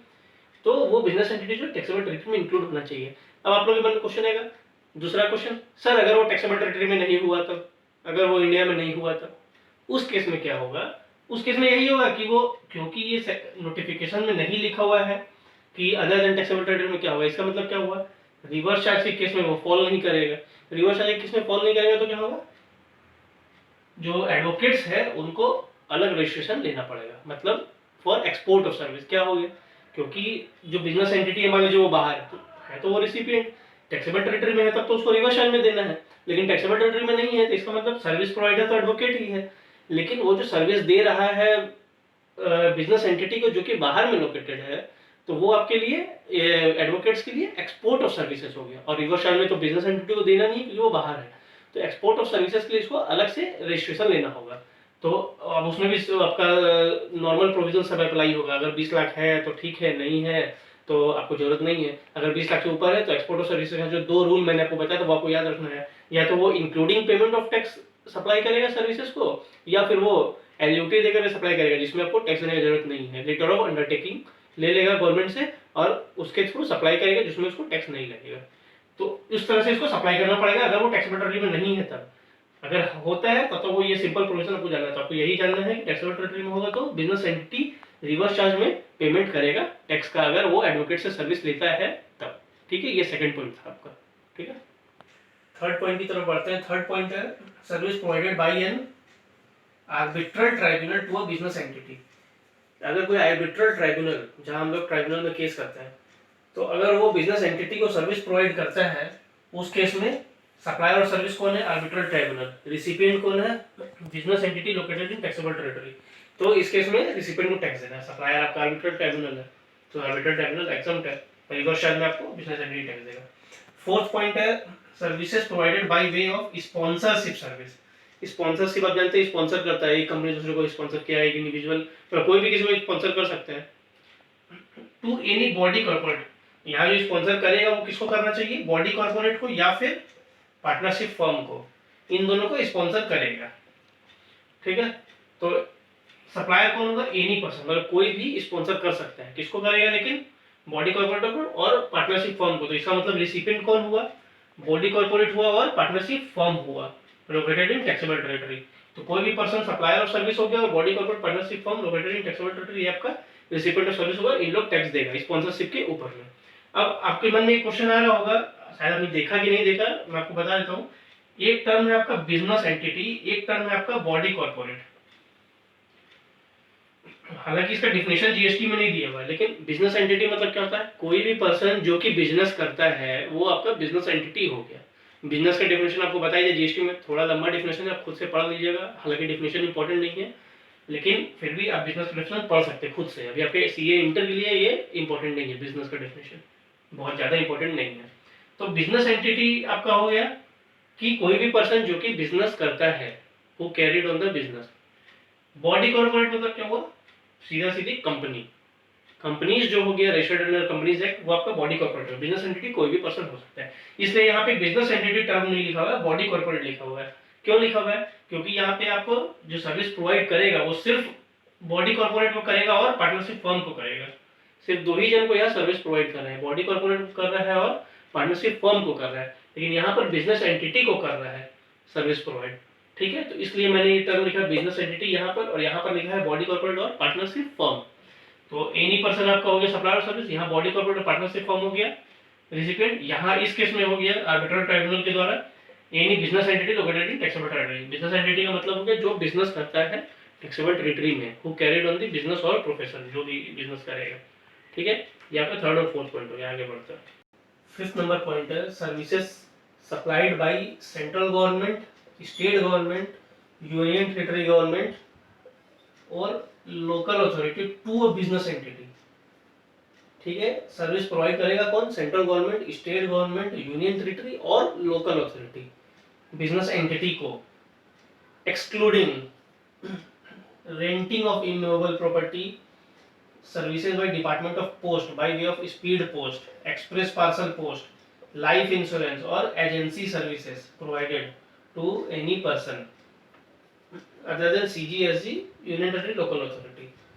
तो वो बिजनेस एंटिटी जो टैक्सेबल टेरिटरी में इंक्लूड होना चाहिए। अब आप लोगों के मन में क्वेश्चन आएगा, दूसरा क्वेश्चन, सर अगर वो टैक्सेबल टेरिटरी में नहीं हुआ तब, अगर वो इंडिया में नहीं हुआ तब, उस केस में क्या होगा? उस केस में यही होगा कि वो, क्योंकि ये नोटिफिकेशन में नहीं लिखा हुआ है कि अदर देन टैक्सेबल टेरिटरी में क्या होगा, इसका मतलब क्या हुआ, रिवर्स चार्ज के केस में वो फॉलो नहीं करेगा। रिवर्स चार्ज के केस में फॉलो नहीं करेगा तो क्या होगा, जो एडवोकेट्स है उनको अलग रजिस्ट्रेशन लेना पड़ेगा, मतलब फॉर एक्सपोर्ट ऑफ सर्विस। क्या हो गया, क्योंकि जो बिजनेस एंटिटी है मान लीजिए वो बाहर है तो वो रिसिपिएंट, टैक्सेबल टेरिटरी में है तब तो उसको रिवर्स चार्ज में देना है, लेकिन टैक्सेबल टेरिटरी में नहीं है तो इसका मतलब सर्विस प्रोवाइडर तो एडवोकेट ही है, लेकिन वो जो सर्विस दे रहा है बिजनेस एंटिटी को जो कि बाहर में लोकेटेड है, तो वो आपके लिए एडवोकेट्स के लिए एक्सपोर्ट ऑफ सर्विसेज हो गया। और रिवर्स चार्ज में तो बिजनेस एंटिटी को देना नहीं है क्योंकि वो बाहर है, तो एक्सपोर्ट ऑफ सर्विसेज के लिए इसको अलग से रजिस्ट्रेशन लेना होगा। तो अब उसमें भी आपका नॉर्मल प्रोविजन सब अप्लाई होगा, अगर 20 लाख है तो ठीक है, नहीं है तो आपको जरूरत नहीं है। अगर 20 लाख से ऊपर है तो एक्सपोर्ट ऑफ सर्विसेज का जो 2 रूल मैंने आपको बताया तो वो आपको याद रखना है, या तो वो including payment of tax supply करेगा सर्विसेज को, या फिर वो एलयूटी देकर सप्लाई करेगा जिसमें आपको टैक्स देने की जरूरत नहीं है, लेटर ऑफ अंडरटेकिंग ले लेगा गवर्नमेंट से और उसके थ्रू सप्लाई करेगा जिसमें उसको टैक्स नहीं लगेगा। तो इस तरह से इसको सप्लाई करना पड़ेगा अगर वो टैक्सेबल टेरिटरी में नहीं है तब। अगर होता है तब तो वो ये सिंपल प्रोविजन आपको जानना है, तो आपको यही जानना है कि टैक्सेबल टेरिटरी में होगा तो बिजनेस एंटिटी रिवर्स चार्ज में पेमेंट करेगा टैक्स का अगर वो एडवोकेट से सर्विस लेता है तब। ठीक है, ये सेकंड पॉइंट था आपका। ठीक है, थर्ड पॉइंट की तरफ बढ़ते हैं। थर्ड पॉइंट है service provided by an arbitral tribunal to a business entity. अगर कोई आर्बिट्रल ट्राइब्यूनल, जहां हम लोग ट्राइब्यूनल में केस करते हैं, तो अगर वो बिजनेस एंटिटी को सर्विस प्रोवाइड करता है, उस केस में सप्लायर और सर्विस कौन है, आर्बिट्रल ट्राइब्यूनल, रिसिपिएंट कौन है, business entity located in taxable territory. तो इस केस में रिसिपिएंट को टैक्स देना है, सप्लायर आपका आर्बिट्रल ट्राइब्यूनल है तो आर्बिट्रल ट्राइब्यूनल एग्जम्प्ट है, रिवर्स चार्ज में आपको बिजनेस एंटिटी टैक्स देगा। फोर्थ पॉइंट है services provided bye way of sponsorship service. Sponsorship आप जानते हैं, स्पॉन्सर करता है एक कंपनी दूसरे को स्पॉन्सर किया है, एक इंडिविजुअल पर कोई भी किसी को स्पॉन्सर कर सकता है टू एनी बॉडी कॉर्पोरेट। यहाँ जो स्पॉन्सर करेगा वो किसको करना चाहिए, बॉडी कॉर्पोरेट को या फिर पार्टनरशिप फर्म को, इन दोनों को स्पॉन्सर करेगा। ठीक है, तो सप्लायर कौन होगा, एनी पर्सन, मतलब कोई भी स्पॉन्सर कर सकता है, किसको करेगा लेकिन बॉडी कॉर्पोरेट को और पार्टनरशिप फर्म को। तो इसका मतलब रिसिपिएंट कौन हुआ, बॉडी कॉर्पोरेट हुआ और पार्टनरशिप फर्म हुआ लोकेटेड इन टैक्सेबल टेरिटरी। तो कोई भी पर्सन सप्लायर ऑफ सर्विस हो गया और body corporate partnership firm located in taxable territory, ये आपका रिसिपिएंट ऑफ सर्विस होगा, इन लोग टैक्स देगा स्पॉन्सरशिप के ऊपर में। अब आपके मन में एक क्वेश्चन आ रहा होगा, शायद आपने देखा कि नहीं देखा, मैं आपको बता देता हूँ। एक टर्म है आपका बिजनेस एंटिटी, एक टर्म है आपका बॉडी कॉर्पोरेट। हालांकि इसका डिफिनेशन जीएसटी में नहीं दिया हुआ है, लेकिन बिजनेस एंटिटी मतलब क्या होता है, कोई भी पर्सन जो कि बिजनेस करता है वो आपका बिजनेस एंटिटी हो गया। बिजनेस का डिफिनेशन आपको बताइए जीएसटी में, थोड़ा लंबा डिफिनेशन है, आप खुद से पढ़ लीजिएगा, हालांकि डिफिनेशन इंपॉर्टेंट नहीं है, लेकिन फिर भी आप बिजनेस का डिफिनेशन पढ़ सकते हैं खुद से। अभी आपके सीए इंटर के लिए ये इंपॉर्टेंट नहीं है, बिजनेस का डिफिनेशन बहुत ज्यादा इंपॉर्टेंट नहीं है। तो बिजनेस एंटिटी आपका हो गया कि कोई भी पर्सन जो कि बिजनेस करता है, who carried on the business. Body corporate मतलब क्या हुआ, सीधा सीधी कंपनी, कंपनीज जो हो गया रजिस्टर्ड अंडर कंपनीज एक्ट, वो आपका बॉडी कॉर्पोरेट है। बिजनेस एंटिटी कोई भी पर्सन हो सकता है, इसलिए यहाँ पे बिजनेस एंटिटी टर्म नहीं लिखा हुआ है, बॉडी कॉर्पोरेट लिखा हुआ है। क्यों लिखा हुआ है, क्योंकि यहाँ पे आपको जो सर्विस प्रोवाइड करेगा वो सिर्फ बॉडी कॉर्पोरेट को करेगा और पार्टनरशिप फर्म को करेगा। सिर्फ दो ही जन को यहाँ सर्विस प्रोवाइड कर रहे हैं, बॉडी कॉर्पोरेट कर रहा है और पार्टनरशिप फर्म को कर रहा है, लेकिन यहाँ पर बिजनेस एंटिटी को कर रहा है सर्विस प्रोवाइड। ठीक है, तो इसलिए मैंने ये टर्म लिखा बिजनेस एंटिटी यहाँ पर, और यहाँ पर लिखा है बॉडी कॉर्पोरेट और पार्टनरशिप फर्म। तो एनी पर्सन आपका हो गया सप्लायर सर्विस, यहाँ बॉडी कॉर्पोरेट और पार्टनरशिप फर्म हो गया रिसिपिएंट। यहाँ इस केस में हो गया आर्बिट्रल ट्राइब्यूनल के द्वारा any business entity located in taxable territory. Business entity का मतलब हो गया जो बिजनेस करता है टैक्सेबल टेरिटरी में, who carried on the business और प्रोफेशन, जो भी बिजनेस करेगा। ठीक है, ये आपका थर्ड और फोर्थ पॉइंट हो गया, आगे बढ़ते हैं। फिफ्थ नंबर पॉइंट है services supplied by central government, state government, union territory government और local authority to a business entity. ठीक है, सर्विस प्रोवाइड करेगा कौन, central government, state government, union territory और लोकल अथॉरिटी बिजनेस एंटिटी को, excluding renting of immovable property, services by department of post by way of speed post, express parcel post, life insurance और agency services provided to any person other than CGSG, Union Territory Local Authority,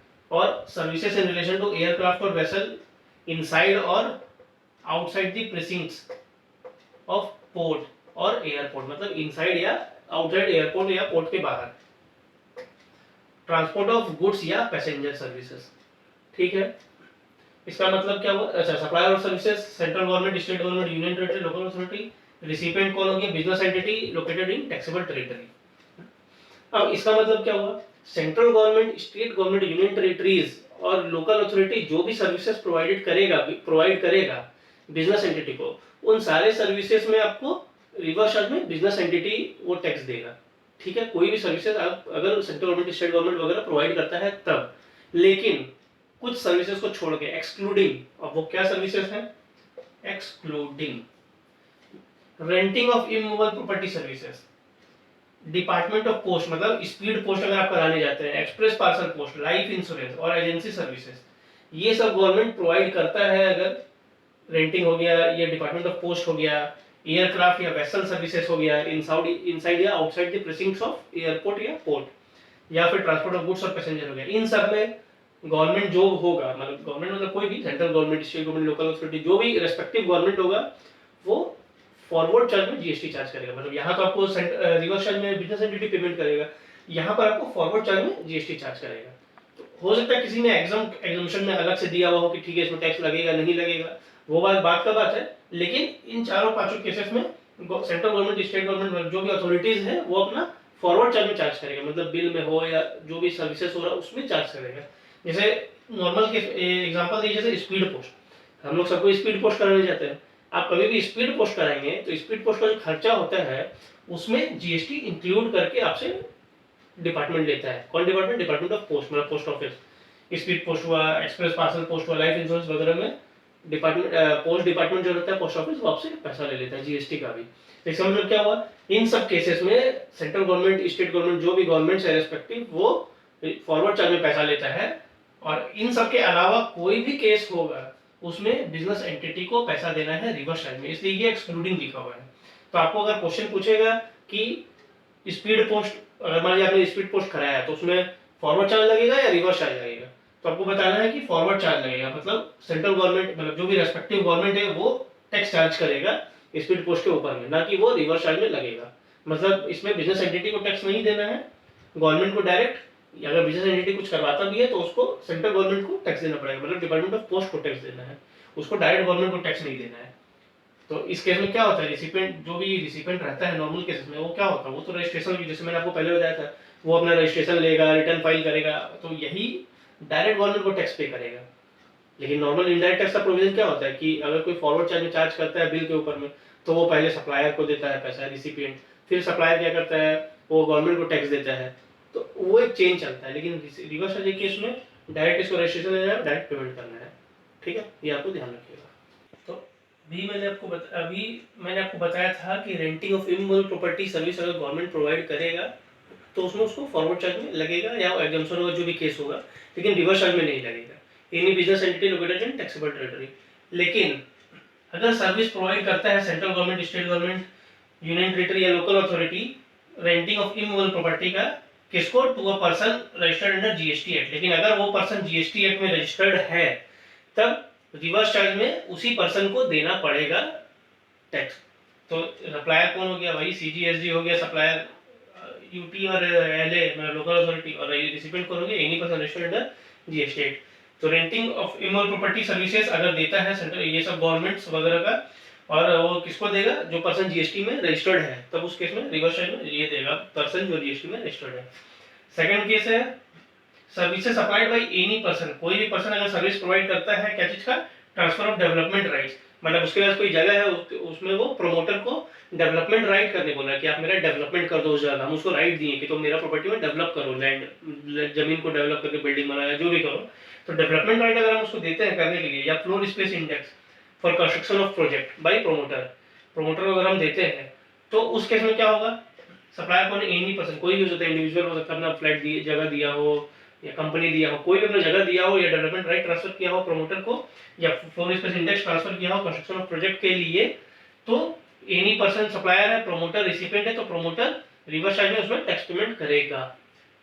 और services in relation to aircraft or vessel inside or outside the precincts of port और airport, मतलब inside या outside airport या port के बाहर। Transport of goods या passenger services. ठीक है, इसका मतलब क्या हुआ? अच्छा, supplier of services central government, state government, union territory, local authority. Recipient कौन हो गया? Business entity located in taxable territory. अब इसका मतलब क्या हुआ? Central government, state government, union territories और लोकल अथॉरिटी जो भी सर्विसेज प्रोवाइड करेगा बिजनेस एंटिटी को, उन सारे सर्विसेज में आपको रिवर्स चार्ज में बिजनेस एंटिटी वो टैक्स देगा। ठीक है, कोई भी सर्विसेज आप अगर सेंट्रल गवर्नमेंट, स्टेट गवर्नमेंट वगैरह प्रोवाइड करता है तब, लेकिन कुछ सर्विसेज को छोड़ के, एक्सक्लूडिंग। अब वो क्या सर्विसेज हैं? Excluding renting of immovable property services, department of post मतलब स्पीड पोस्ट अगर आप कराने जाते हैं, express parcel post, life insurance और एजेंसी सर्विसेज, ये सब गवर्नमेंट प्रोवाइड करता है। अगर रेंटिंग हो गया, ये डिपार्टमेंट ऑफ पोस्ट हो गया, एयरक्राफ्ट या वेसल सर्विसेज हो गया, इनसाइड या आउटसाइड द प्रेसिंक्ट्स ऑफ एयरपोर्ट या पोर्ट, या फिर ट्रांसपोर्ट ऑफ गुड्स और पैसेंजर हो गया, इन सब में गवर्नमेंट जो होगा, मतलब गवर्नमेंट मतलब कोई भी, central government, state government, local authority, जो भी रेस्पेक्टिव गवर्नमेंट होगा, वो फॉरवर्ड चार्ज में जीएसटी चार्ज करेगा। मतलब यहाँ तो आपको रिवर्स चार्ज में बिजनेस एंटिटी पेमेंट करेगा, यहाँ पर आपको फॉरवर्ड चार्ज में जीएसटी चार्ज करेगा। तो हो सकता है किसी ने एग्जामिशन में अलग से दिया हुआ हो कि ठीक है इसमें टैक्स लगेगा नहीं लगेगा, वो बात का बात है। लेकिन इन चारों पांचों केसेस में सेंट्रल गवर्नमेंट, स्टेट गवर्नमेंट जो भी अथॉरिटीज है वो अपना फॉरवर्ड चार्ज में चार्ज करेगा, मतलब बिल में हो या जो भी सर्विसेज हो रहा है उसमें चार्ज करेगा। जैसे नॉर्मल के एग्जांपल दिए, जैसे स्पीड पोस्ट, हम लोग सबको स्पीड पोस्ट कराने जाते हैं। आप कभी भी स्पीड पोस्ट कराएंगे तो स्पीड पोस्ट का जो खर्चा होता है उसमें जीएसटी इंक्लूड करके आपसे डिपार्टमेंट लेता है। कौन डिपार्टमेंट? डिपार्टमेंट ऑफ पोस्ट, मतलब पोस्ट ऑफिस। स्पीड पोस्ट हुआ, एक्सप्रेस पार्सल पोस्ट हुआ, लाइफ इंश्योरेंस वगैरह में डिपार्टमेंट, पोस्ट डिपार्टमेंट जो रहता है पोस्ट ऑफिस, वो आपसे पैसा ले लेता है जीएसटी का भी। तो इसका मतलब क्या हुआ? इन सब केसेस में सेंट्रल गवर्नमेंट, स्टेट गवर्नमेंट, जो भी गवर्नमेंट है रेस्पेक्टिव, वो फॉरवर्ड चार्ज में पैसा लेता है। और इन सब के अलावा कोई भी केस होगा उसमें बिजनेस एंटिटी को पैसा देना है रिवर्स चार्ज में, इसलिए ये एक्सक्लूडिंग लिखा हुआ है। तो आपको अगर क्वेश्चन पूछेगा कि स्पीड पोस्ट, अगर मान लीजिए आपने स्पीड पोस्ट कराया तो उसमें फॉरवर्ड चार्ज लगेगा या रिवर्स चार्ज लगेगा, तो आपको बताना है कि फॉरवर्ड चार्ज लगेगा। मतलब सेंट्रल गवर्नमेंट, मतलब जो भी रेस्पेक्टिव गवर्नमेंट है वो टैक्स चार्ज करेगा स्पीड पोस्ट के ऊपर में, ना कि वो रिवर्स चार्ज में लगेगा। मतलब इसमें बिजनेस एंटिटी को टैक्स नहीं देना है, गवर्नमेंट को डायरेक्ट। अगर बिजनेस एंटिटी कुछ करवाता भी है तो उसको सेंट्रल गवर्नमेंट को टैक्स देना पड़ेगा, मतलब डिपार्टमेंट ऑफ पोस्ट को टैक्स देना है, उसको डायरेक्ट गवर्नमेंट को टैक्स नहीं देना है। तो इस केस में क्या होता है? रिसिपेंट, जो भी रिसिपेंट रहता है नॉर्मल केसेस में, वो क्या होता है? वो तो रजिस्ट्रेशन, जैसे मैंने आपको पहले बताया था, वो अपना रजिस्ट्रेशन लेगा, रिटर्न फाइल करेगा, तो यही डायरेक्ट गवर्नमेंट को टैक्स पे करेगा। लेकिन नॉर्मल इनडायरेक्ट टैक्स का प्रोविजन क्या होता है कि अगर कोई फॉरवर्ड चार्ज में चार्ज करता है बिल के ऊपर में, तो वो पहले सप्लायर को देता है पैसा, रिसिपिएंट, फिर सप्लायर क्या करता है, वो गवर्नमेंट को टैक्स देता है। तो वो एक चेंज चलता है। लेकिन रिवर्स चार्ज केस में डायरेक्ट इसको रजिस्ट्रेशन लेना है, डायरेक्ट पेमेंट करना है। ठीक है, ये आपको ध्यान रखिएगा। तो अभी मैंने आपको बताया था कि renting of immovable property service अगर गवर्नमेंट प्रोवाइड करेगा तो उसमें उसको फॉरवर्ड चार्ज में लगेगा या एग्जम्पशन होगा, जो भी केस होगा, लेकिन रिवर्स चार्ज में नहीं लगेगा। Any business entity located in taxable territory. लेकिन अगर सर्विस प्रोवाइड करता है central government, state government, union territory या local authority, renting of immovable property का, किसको? To a person registered under GST act. लेकिन अगर वो पर्सन जीएसटी एक्ट में रजिस्टर्ड है तब रिवर्स चार्ज में उसी पर्सन को देना पड़ेगा टैक्स। तो सप्लायर कौन हो गया भाई? सीजीएसडी हो गया सप्लायर, यूटी और एलए मतलब लोकल अथॉरिटी, और रिसिपिएंट कौन हो गया? Any person registered under GST act. तो renting of immovable property services अगर देता है सेंट्रल, ये सब गवर्नमेंट्स वगैरह का, और वो किसको देगा? जो पर्सन जीएसटी में रजिस्टर्ड है, तब उस केस में रिवर्स चार्ज में ये देगा पर्सन जो जीएसटी में रजिस्टर्ड है। सेकंड केस है services supplied by any person. कोई भी पर्सन अगर सर्विस प्रोवाइड करता है, क्या चीज का? ट्रांसफर ऑफ डेवलपमेंट राइट्स, मतलब उसके पास कोई जगह है, उसमें वो प्रोमोटर को डेवलपमेंट राइट करने बोला कि आप मेरा डेवलपमेंट कर दो उस जगह। हम उसको राइट दिए कि तुम मेरा प्रॉपर्टी में डेवलप करो, लैंड, जमीन को डेवलप करके बिल्डिंग बनाया, जो भी करो। तो डेवलपमेंट राइट अगर हम उसको देते हैं करने के लिए, या floor space index for construction of project by promoter अगर हम देते हैं, तो उस केस में क्या होगा? सप्लायर को एनी पर्सन, कोई भी हो सकता है, इंडिविजुअल हो सकता है, अपना फ्लैट जगह दिया हो या कंपनी दिया हो, कोई भी अपना जगह दिया हो, या डेवलपमेंट राइट ट्रांसफर किया हो प्रमोटर को, या फ्लोर स्पेस इंडेक्स ट्रांसफर किया हो कंस्ट्रक्शन ऑफ प्रोजेक्ट के लिए, तो एनी पर्सन सप्लायर है, प्रमोटर रिसिपिएंट है, तो प्रमोटर रिवर्स चार्ज में उसमें टैक्स पेमेंट करेगा।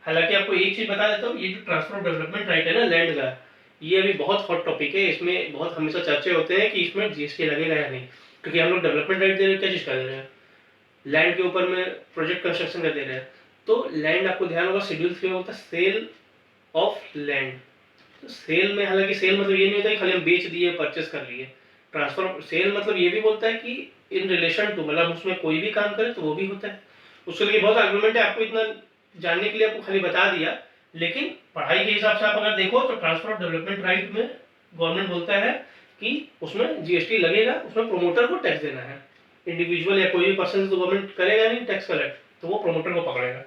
हालांकि आपको एक चीज बता देता हूँ, ये जो ट्रांसफर ऑफ डेवलपमेंट राइट है ना लैंड का, ये अभी बहुत हॉट टॉपिक है। इसमें बहुत हमेशा चर्चे होते हैं कि इसमें जीएसटी लगेगा या नहीं, क्योंकि हम लोग डेवलपमेंट राइट दे रहे हैं, क्या चीज का दे रहे हैं? लैंड के ऊपर में प्रोजेक्ट कंस्ट्रक्शन का दे रहे हैं। तो लैंड आपको ध्यान होगा शेड्यूल 3 में होता है सेल ऑफ लैंड। तो सेल में, हालांकि सेल मतलब ये नहीं होता कि खाली हम बेच दिए परचेस कर लिए। ट्रांसफर सेल मतलब ये भी बोलता है कि इन रिलेशन टू, मतलब उसमें कोई भी काम करे तो वो भी होता है। उसके लिए बहुत आर्गुमेंट है, आपको इतना जानने के लिए आपको खाली बता दिया। लेकिन पढ़ाई के हिसाब से आप अगर देखो तो ट्रांसफर ऑफ डेवलपमेंट राइट में गवर्नमेंट बोलता है कि उसमें जीएसटी लगेगा, उसमें प्रोमोटर को टैक्स देना है। इंडिविजुअल या कोई भी पर्सन तो गवर्नमेंट करेगा नहीं टैक्स कलेक्ट, तो वो प्रोमोटर को पकड़ेगा।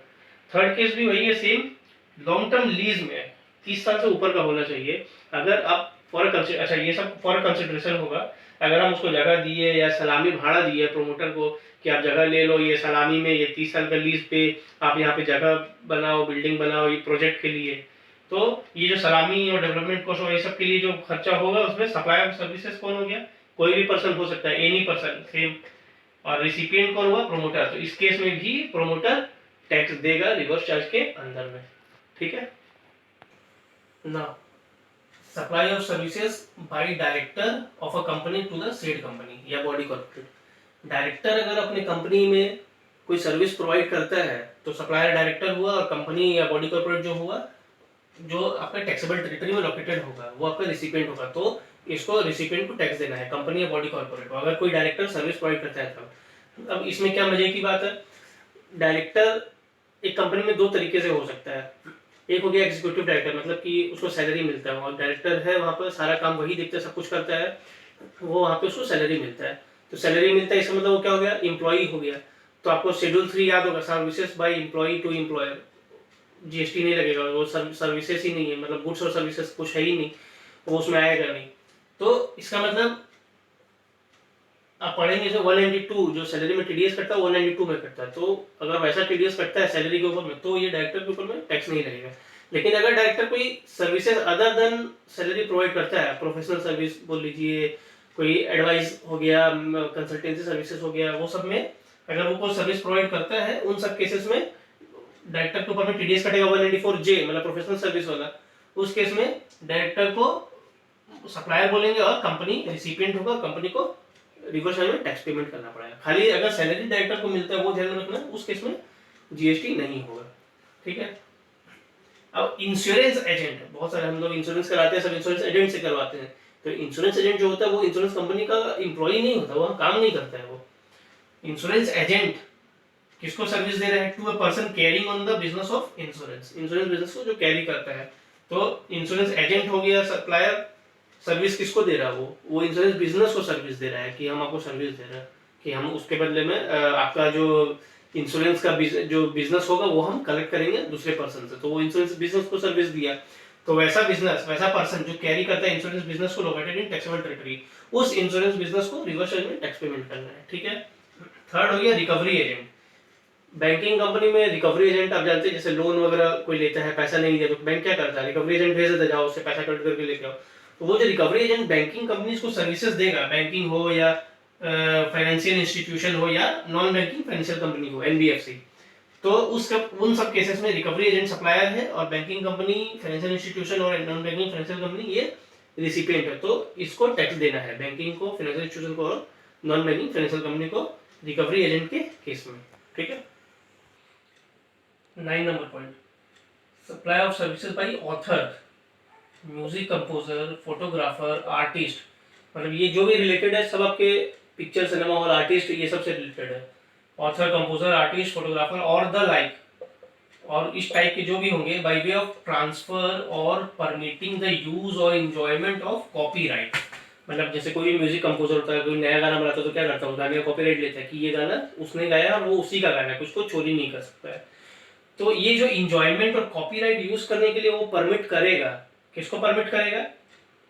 थर्ड केस भी वही है सेम, लॉन्ग टर्म लीज में 30 साल से ऊपर का होना चाहिए। अगर आप अच्छा ये सब फॉर कंसिडरेशन होगा। अगर हम उसको जगह दिए या सलामी भाड़ा दिए प्रोमोटर को कि आप जगह ले लो, ये सलामी में, ये 30 साल का लीज पे आप यहाँ पे जगह बनाओ, बिल्डिंग बनाओ ये प्रोजेक्ट के लिए, तो ये जो सलामी और डेवलपमेंट कॉस्ट और ये सब के लिए जो खर्चा होगा उसमें सप्लाई ऑफ सर्विसेज कौन हो गया, कोई भी पर्सन हो सकता है, एनी पर्सन सेम। और रिसिपिएंट कौन हुआ, प्रोमोटर। तो इस केस में भी प्रोमोटर टैक्स देगा रिवर्स चार्ज के अंदर में। ठीक है ना। Supply of services by director of a company to the said company या बॉडी कॉर्पोरेट। डायरेक्टर अगर अपनी कंपनी में कोई सर्विस प्रोवाइड करता है तो सप्लायर डायरेक्टर हुआ, और कंपनी या बॉडी कॉर्पोरेट जो हुआ, जो आपका टैक्सेबल टेरिटरी में लोकेटेड होगा, वो आपका रिसिपिएंट होगा। तो इसको रिसिपिएंट को टैक्स देना है, कंपनी या बॉडी कॉर्पोरेट को, अगर कोई डायरेक्टर सर्विस प्रोवाइड करता है तब। अब इसमें क्या मजे की बात है, डायरेक्टर एक कंपनी में दो तरीके से हो सकता है। एक हो गया एग्जीक्यूटिव डायरेक्टर, मतलब कि उसको सैलरी मिलता है, और डायरेक्टर है वहाँ पर सारा काम वही देखता है, सब कुछ करता है, वो वहाँ पे उसको सैलरी मिलता है। तो सैलरी मिलता है इसका मतलब वो क्या हो गया, एम्प्लॉई हो गया। तो आपको शेड्यूल 3 याद होगा, services by employee to employer, GST नहीं लगेगा, वो सर्विसेज ही नहीं है, मतलब गुड्स और सर्विसेज कुछ है ही नहीं, वो उसमें आएगा नहीं। तो इसका मतलब आप पढ़ेंगे जो 192 जो सैलरी में टीडीएस कटता है 192 में कटता है। तो अगर वैसा टीडीएस कटता है सैलरी के ऊपर में तो ये डायरेक्टर के ऊपर में टैक्स नहीं लगेगा। लेकिन अगर डायरेक्टर कोई services other than salary provide करता है, प्रोफेशनल सर्विस बोल लीजिए, कोई एडवाइस हो गया, कंसल्टेंसी सर्विसेज हो गया, वो सब में अगर वो कोई सर्विस प्रोवाइड करता है, उन सब केसेस में डायरेक्टर के ऊपर में टीडीएस कटेगा 194J, मतलब प्रोफेशनल सर्विस वाला। उस केस में डायरेक्टर को सप्लायर बोलेंगे और कंपनी रिसिपिएंट होगा, कंपनी को रिवर्स में टैक्स पेमेंट करना पड़ेगा। खाली अगर सैलरी डायरेक्टर को मिलता है वो ध्यान में रखना, उस केस में जीएसटी नहीं होगा। ठीक है। अब इंश्योरेंस एजेंट, बहुत सारे हम लोग इंश्योरेंस कराते हैं, सब इंश्योरेंस एजेंट से करवाते हैं। तो इंश्योरेंस एजेंट जो होता है वो इंश्योरेंस कंपनी का एम्प्लॉय नहीं होता, वो काम नहीं करता है। वो इंश्योरेंस एजेंट किसको सर्विस दे रहा है, to a person carrying on the business of insurance, insurance business को जो कैरी करता है। तो इंश्योरेंस एजेंट हो गया सप्लायर, सर्विस किसको दे रहा है, वो इंश्योरेंस बिजनेस को सर्विस दे रहा है कि हम आपको सर्विस दे रहे हैं, कि हम उसके बदले में आपका जो इंश्योरेंस का जो बिजनेस होगा वो हम कलेक्ट करेंगे दूसरे पर्सन से। तो वो इंश्योरेंस बिजनेस को सर्विस दिया। तो वैसा बिजनेस, वैसा पर्सन जो कैरी करता है इंश्योरेंस बिजनेस को लोकेटेड इन टैक्सेबल टेरिटरी, उस इंश्योरेंस बिजनेस को रिवर्स में टैक्स पेमेंट करना है। ठीक है। थर्ड हो गया रिकवरी एजेंट। बैंकिंग कंपनी में रिकवरी एजेंट आप जानते हैं, जैसे लोन वगैरह कोई लेता है, पैसा नहीं दिया तो बैंक क्या करता है, रिकवरी एजेंट भेज देता है, जाओ उससे पैसा कलेक्ट करके लेके आओ। तो वो जो रिकवरी एजेंट बैंकिंग कंपनीज को सर्विसेज देगा, बैंकिंग हो या फाइनेंशियल इंस्टीट्यूशन हो या नॉन बैंकिंग फाइनेंशियल कंपनी हो, एनबीएफसी, तो उन सब केसेस में रिकवरी एजेंट सप्लायर है और बैंकिंग कंपनी, फाइनेंशियल इंस्टीट्यूशन और नॉन बैंकिंग फाइनेंशियल कंपनी ये रिसिपिएंट है। तो इसको टैक्स देना है, बैंकिंग को, फाइनेंशियल इंस्टीट्यूशन को और नॉन बैंकिंग फाइनेंशियल कंपनी को रिकवरी एजेंट के केस में। ठीक है। 9 number point, supply of services by author, music composer, photographer, artist, मतलब ये जो भी रिलेटेड है सब आपके पिक्चर, सिनेमा हॉल, आर्टिस्ट, ये सब से रिलेटेड है। ऑथर, कंपोजर, आर्टिस्ट, फोटोग्राफर और द लाइक, और इस टाइप के जो भी होंगे, बाय वे ऑफ ट्रांसफर और परमिटिंग द यूज और एंजॉयमेंट ऑफ कॉपीराइट। मतलब जैसे कोई भी म्यूजिक कंपोजर होता है, कोई नया गाना बनाता है तो क्या करता है, उस गाने का कॉपीराइट लेता है कि ये गाना उसने गाया और वो उसी का गाना है, कुछ को चोरी नहीं कर सकता है। तो ये जो इंजॉयमेंट और कॉपीराइट यूज करने के लिए वो परमिट करेगा, किसको परमिट करेगा,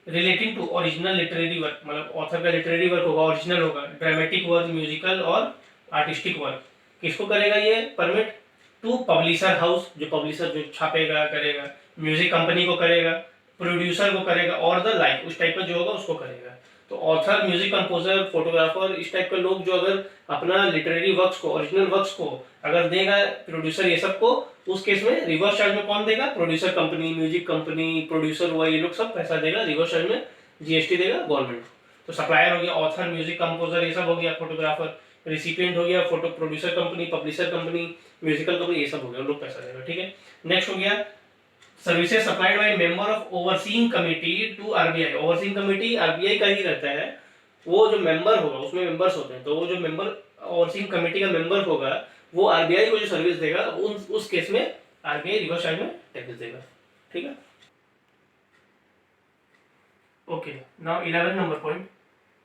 relating to original literary work, मतलब ऑथर का लिटरेरी वर्क होगा, ओरिजिनल होगा, ड्रामेटिक वर्क, म्यूजिकल और आर्टिस्टिक वर्क, किसको करेगा ये परमिट, टू पब्लिशर हाउस, जो पब्लिशर जो छापेगा करेगा, म्यूजिक कंपनी को करेगा, प्रोड्यूसर को करेगा, और द लाइक, उस टाइप का जो होगा उसको करेगा। तो ऑथर, म्यूजिक कंपोजर, फोटोग्राफर, इस टाइप के लोग जो अगर अपना लिटरेरी वर्क्स को, ओरिजिनल वर्क्स को अगर देगा प्रोड्यूसर ये सब को, उस केस में रिवर्स चार्ज में कौन देगा, producer company, music company, producer हुआ, ये लोग सब पैसा देगा, रिवर्स चार्ज में जीएसटी देगा गवर्नमेंट। तो सप्लायर हो गया ऑथर, म्यूजिक कंपोजर, ये सब हो गया, फोटोग्राफर, रिसिपिएंट हो गया photo producer company, publisher company, musical company, ये सब हो गया, लोग पैसा देगा, ठीक है। नेक्स्ट हो गया services supplied by member of overseeing committee to RBI. Overseeing committee RBI का ही रहता है, वो जो मेंबर होगा उसमें मेंबर्स होते हैं, तो वो जो मेंबर ओवरसीइंग कमेटी का मेंबर होगा वो आरबीआई को जो सर्विस देगा उस केस में आरबीआई रिवर्स चार्ज में टैक्स देगा, ठीक है। Okay, now 11 number point,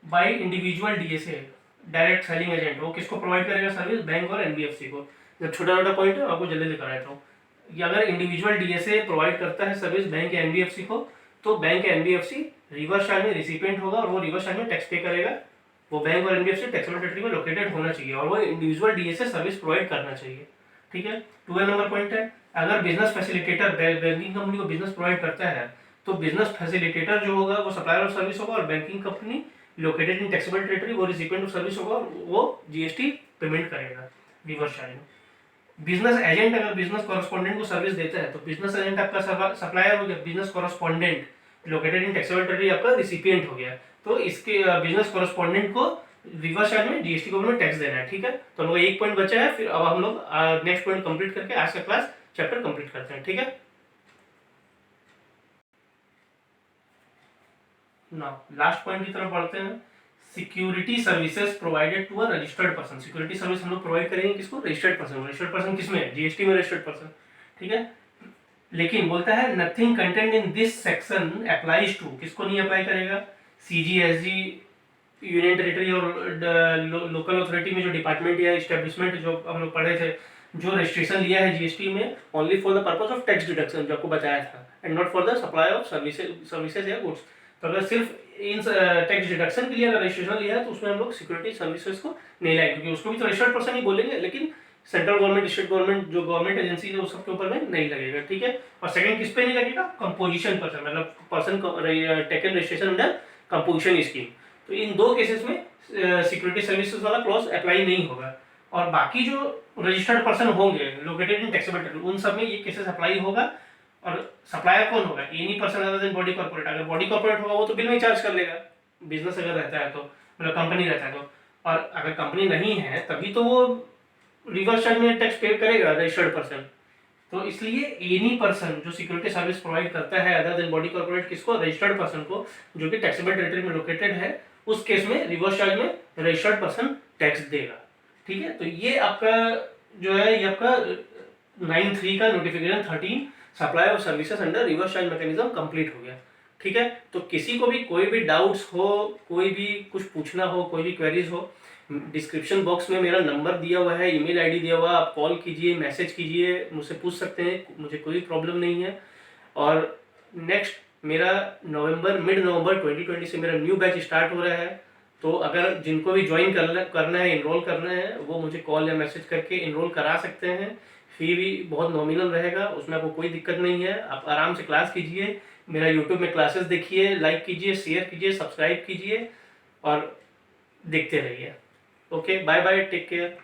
by individual DSA direct selling agent, वो किसको प्रोवाइड करेगा सर्विस? बैंक और एनबीएफसी को। जब छोटा छोटा पॉइंट है आपको जल्दी दिखा रहा हूँ। अगर इंडिविजुअल डीएसए प्रोवाइड करता है सर्विस बैंक या एनबीएफसी को, तो बैंक या एनबीएफसी रिवर्स चार्ज में रिसिपिएंट होगा और वो रिवर्स चार्ज में टैक्स पे करेगा। वो बैंक और एनबीएफसी टैक्सेबल टेरिटरी में लोकेटेड होना चाहिए और वो इंडिविजुअल डीएसए सर्विस प्रोवाइड करना चाहिए, ठीक है। 12 नंबर पॉइंट है, अगर बिजनेस फैसिलिटेटर बैंकिंग कंपनी को बिजनेस प्रोवाइड करता है तो बिजनेस फैसिलिटेटर जो होगा वो सप्लायर ऑफ सर्विस होगा और banking company located in taxable territory वो रिसिपिएंट ऑफ सर्विस होगा और वो जीएसटी पेमेंट करेगा रिवर्स चार्ज में। बिजनेस एजेंट अगर बिजनेस कॉरेस्पॉन्डेंट को सर्विस देता है तो बिजनेस एजेंट आपका सप्लायर हो गया, business correspondent located in taxable territory आपका रिसिपिएंट हो गया। तो इसके बिजनेस कॉरेस्पॉन्डेंट को रिवर्स चार्ज में जीएसटी को में टैक्स देना है, ठीक है। तो हम लोग एक पॉइंट बचा है, फिर अब हम लोग नेक्स्ट पॉइंट कंप्लीट करके आज का क्लास चैप्टर कंप्लीट करते हैं, ठीक है। नाउ लास्ट पॉइंट की तरफ बढ़ते हैं, security services provided to a registered person. Security service हम लोग प्रोवाइड करेंगे किसको? Registered person. रजिस्टर्ड पर्सन किसमें? जीएसटी में रजिस्टर्ड पर्सन, ठीक है। लेकिन बोलता है nothing contained in this section applies to, किसको नहीं अप्लाई करेगा? सीजीएसजी, यूनियन टेरिटरी और लोकल अथॉरिटी में जो डिपार्टमेंट या एस्टेब्लिशमेंट जो हम लोग पढ़े थे, जो रजिस्ट्रेशन लिया है जीएसटी में only for the purpose of tax deduction, जो आपको बताया था, and not for the supply of services या गुड्स। तो अगर सिर्फ इन टैक्स डिडक्शन के लिए अगर रजिस्ट्रेशन लिया है तो उसमें हम लोग सिक्योरिटी सर्विसेज को नहीं लाएंगे, क्योंकि उसको भी तो रजिस्टर्ड पर्सन ही बोलेंगे, लेकिन सेंट्रल गवर्नमेंट, स्टेट गवर्नमेंट, जो गवर्नमेंट एजेंसी है, उस सबके ऊपर में नहीं लगेगा, ठीक है। और सेकंड किस पे नहीं लगेगा? कंपोजिशन पर्सन, मतलब person taken registration under composition scheme. तो इन दो केसेस में सिक्योरिटी सर्विसेज वाला क्लॉज अप्लाई नहीं होगा। और बाकी जो रजिस्टर्ड पर्सन होंगे लोकेटेड इन टैक्सेबल टेरिटरी, उन सब में ये केसेस अप्लाई होगा। और सप्लायर कौन होगा? Any person other than body corporate. अगर बॉडी कॉर्पोरेट होगा वो तो बिल में चार्ज कर लेगा, बिजनेस अगर रहता है तो, मतलब कंपनी रहता है तो। और अगर कंपनी नहीं है तभी तो वो रिवर्स चार्ज में टैक्स पे करेगा रजिस्टर्ड पर्सन। तो इसलिए एनी पर्सन जो सिक्योरिटी सर्विस प्रोवाइड करता है अदर देन बॉडी कॉर्पोरेट, किसको? रजिस्टर्ड पर्सन को, जो कि टैक्सेबल टेरिटरी में लोकेटेड है, उस केस में रिवर्स चार्ज में रजिस्टर्ड पर्सन टैक्स देगा, ठीक है। तो ये आपका जो है ये आपका 9(3) का notification 13 supply of services under reverse charge mechanism complete हो गया, ठीक है। तो किसी को भी कोई भी डाउट्स हो, कोई भी कुछ पूछना हो, कोई भी क्वेरीज हो, डिस्क्रिप्शन बॉक्स में मेरा नंबर दिया हुआ है, ईमेल आईडी दिया हुआ है, आप कॉल कीजिए, मैसेज कीजिए, मुझसे पूछ सकते हैं, मुझे कोई प्रॉब्लम नहीं है। और नेक्स्ट मेरा मिड नवंबर 2020 से मेरा न्यू बैच स्टार्ट हो रहा है। तो अगर जिनको भी ज्वाइन करना है, इनरोल करना है, वो मुझे कॉल या मैसेज करके इनरोल करा सकते हैं। फी भी बहुत नॉमिनल रहेगा, उसमें आपको कोई दिक्कत नहीं है। आप आराम से क्लास कीजिए, मेरा यूट्यूब में क्लासेस देखिए, लाइक कीजिए, शेयर कीजिए, सब्सक्राइब कीजिए और देखते रहिए। Okay, bye bye, take care.